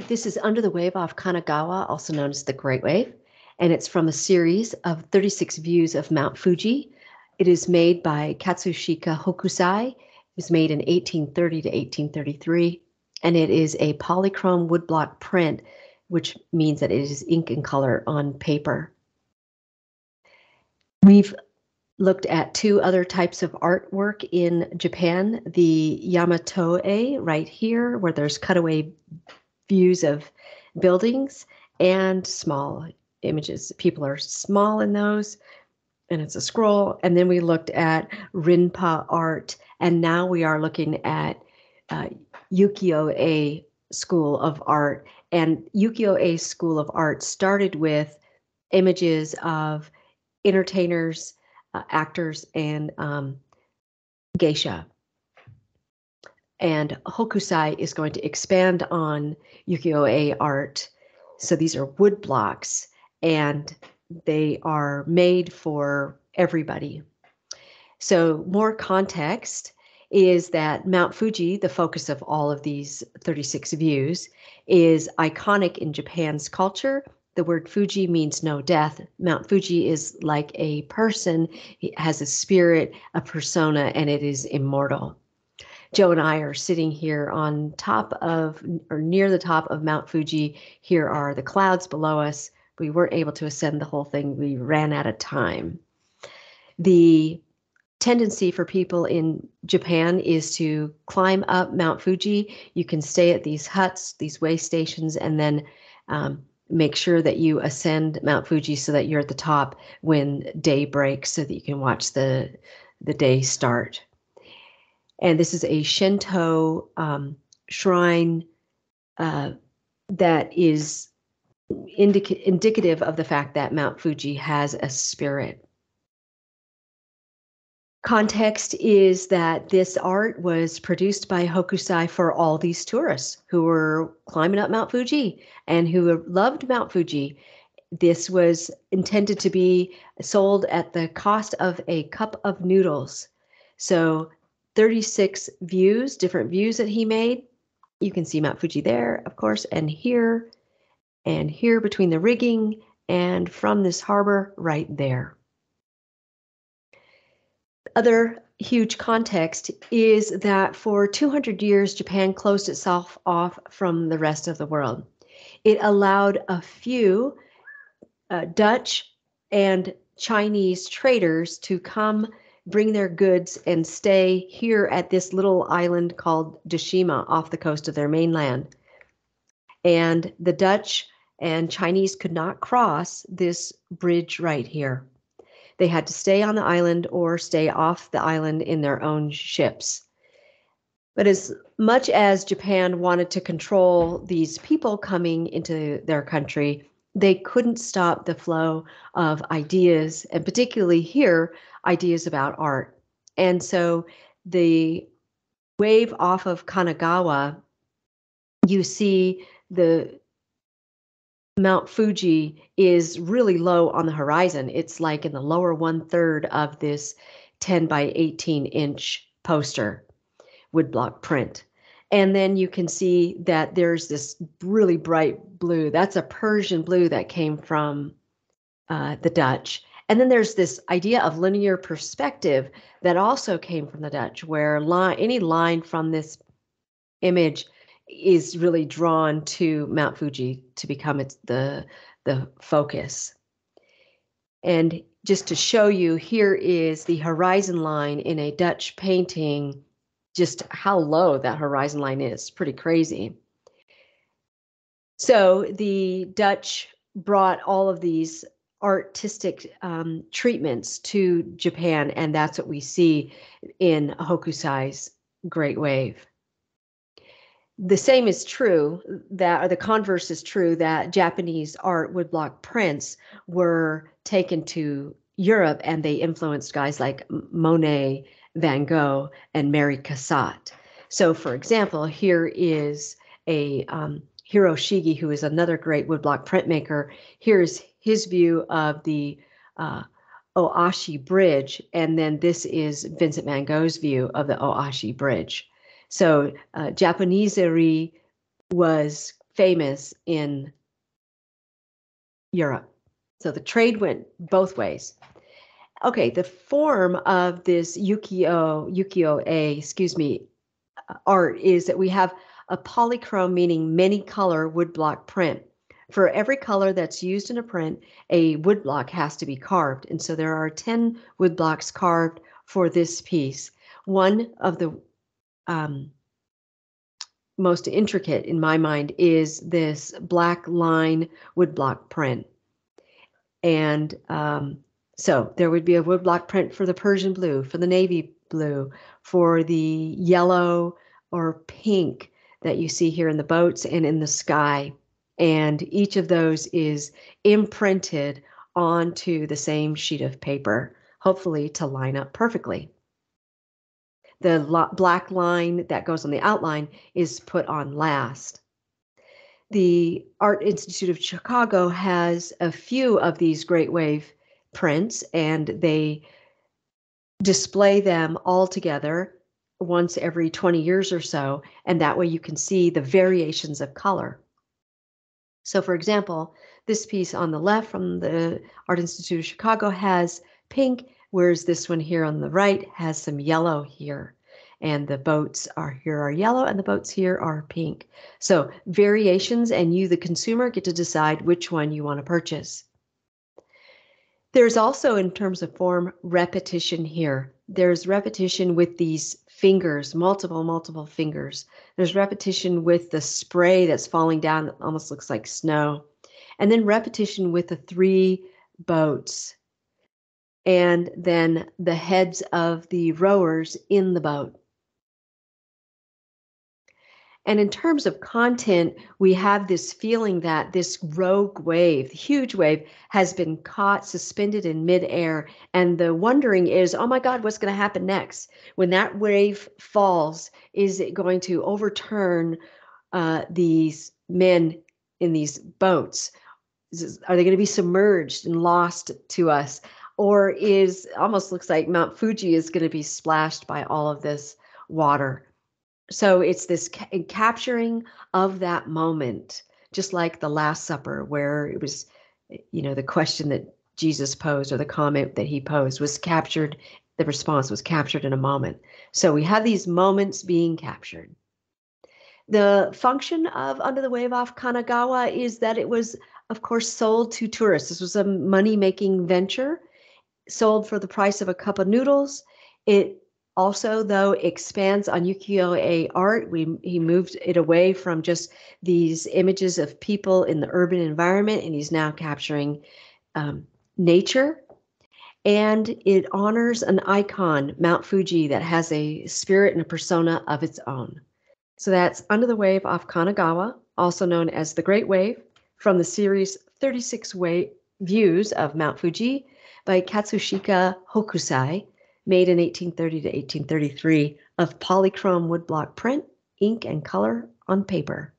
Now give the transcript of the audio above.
This is Under the Wave off Kanagawa, also known as the Great Wave, and it's from a series of 36 views of Mount Fuji. It is made by Katsushika Hokusai. It was made in 1830 to 1833, and it is a polychrome woodblock print, which means that it is ink and color on paper. We've looked at two other types of artwork in Japan, the Yamato-e right here, where there's cutaway views of buildings and small images. People are small in those, and it's a scroll. And then we looked at Rinpa art, and now we are looking at Ukiyo-e School of Art. And Ukiyo-e School of Art started with images of entertainers, actors, and geisha. And Hokusai is going to expand on ukiyo-e art. So these are wood blocks, and they are made for everybody. So more context is that Mount Fuji, the focus of all of these 36 views, is iconic in Japan's culture. The word Fuji means no death. Mount Fuji is like a person. It has a spirit, a persona, and it is immortal. Joe and I are sitting here on top of, or near the top of Mount Fuji. Here are the clouds below us. We weren't able to ascend the whole thing. We ran out of time. The tendency for people in Japan is to climb up Mount Fuji. You can stay at these huts, these way stations, and then make sure that you ascend Mount Fuji so that you're at the top when day breaks so that you can watch the day start. And this is a Shinto shrine that is indicative of the fact that Mount Fuji has a spirit. Context is that this art was produced by Hokusai for all these tourists who were climbing up Mount Fuji and who loved Mount Fuji. This was intended to be sold at the cost of a cup of noodles. So 36 views, different views that he made. You can see Mount Fuji there, of course, and here between the rigging and from this harbor right there. Other huge context is that for 200 years, Japan closed itself off from the rest of the world. It allowed a few Dutch and Chinese traders to come bring their goods and stay here at this little island called Deshima off the coast of their mainland. And the Dutch and Chinese could not cross this bridge right here. They had to stay on the island or stay off the island in their own ships. But as much as Japan wanted to control these people coming into their country, they couldn't stop the flow of ideas, and particularly here, ideas about art. And so the wave off of Kanagawa, you see the Mount Fuji is really low on the horizon. It's like in the lower 1/3 of this 10 by 18 inch poster, woodblock print. And then you can see that there's this really bright blue. That's a Persian blue that came from the Dutch. And then there's this idea of linear perspective that also came from the Dutch, where any line from this image is really drawn to Mount Fuji to become the focus. And just to show you, here is the horizon line in a Dutch painting, just how low that horizon line is. Pretty crazy. So the Dutch brought all of these artistic treatments to Japan, and that's what we see in Hokusai's Great Wave. The same is true or the converse is true, that Japanese art woodblock prints were taken to Europe and they influenced guys like Monet, Van Gogh, and Mary Cassatt. So for example, here is a Hiroshige, who is another great woodblock printmaker. Here's his view of the Oashi Bridge, and then this is Vincent van Gogh's view of the Oashi Bridge. So Japanesery was famous in Europe. So the trade went both ways. Okay, the form of this ukiyo-e, art is that we have a polychrome, meaning many color woodblock print. For every color that's used in a print, a woodblock has to be carved. And so there are 10 woodblocks carved for this piece. One of the most intricate in my mind is this black line woodblock print. And so there would be a woodblock print for the Persian blue, for the navy blue, for the yellow or pink that you see here in the boats and in the sky. And each of those is imprinted onto the same sheet of paper, hopefully to line up perfectly. The black line that goes on the outline is put on last. The Art Institute of Chicago has a few of these Great Wave prints, and they display them all together once every 20 years or so, and that way you can see the variations of color. So for example, this piece on the left from the Art Institute of Chicago has pink, whereas this one here on the right has some yellow here. And the boats here are yellow and the boats here are pink. So variations, and you, the consumer, get to decide which one you want to purchase. There's also, in terms of form, repetition here. There's repetition with these fingers, multiple fingers. There's repetition with the spray that's falling down that almost looks like snow. And then repetition with the 3 boats. And then the heads of the rowers in the boat. And in terms of content, we have this feeling that this rogue wave, huge wave, has been caught suspended in midair. And the wondering is, oh my God, what's going to happen next? When that wave falls, is it going to overturn these men in these boats? Are they going to be submerged and lost to us? Or almost looks like Mount Fuji is going to be splashed by all of this water? So it's this capturing of that moment, just like the Last Supper, where it was, the question that Jesus posed or the comment that he posed was captured. The response was captured in a moment. So we have these moments being captured. The function of Under the Wave off Kanagawa is that it was, of course, sold to tourists. This was a money-making venture, sold for the price of a cup of noodles. It also, though, expands on ukiyo-e art. He moved it away from just these images of people in the urban environment, and he's now capturing nature. And it honors an icon, Mount Fuji, that has a spirit and a persona of its own. So that's Under the Wave off Kanagawa, also known as The Great Wave, from the series 36 Views of Mount Fuji by Katsushika Hokusai, made in 1830 to 1833, of polychrome woodblock print, ink, and color on paper.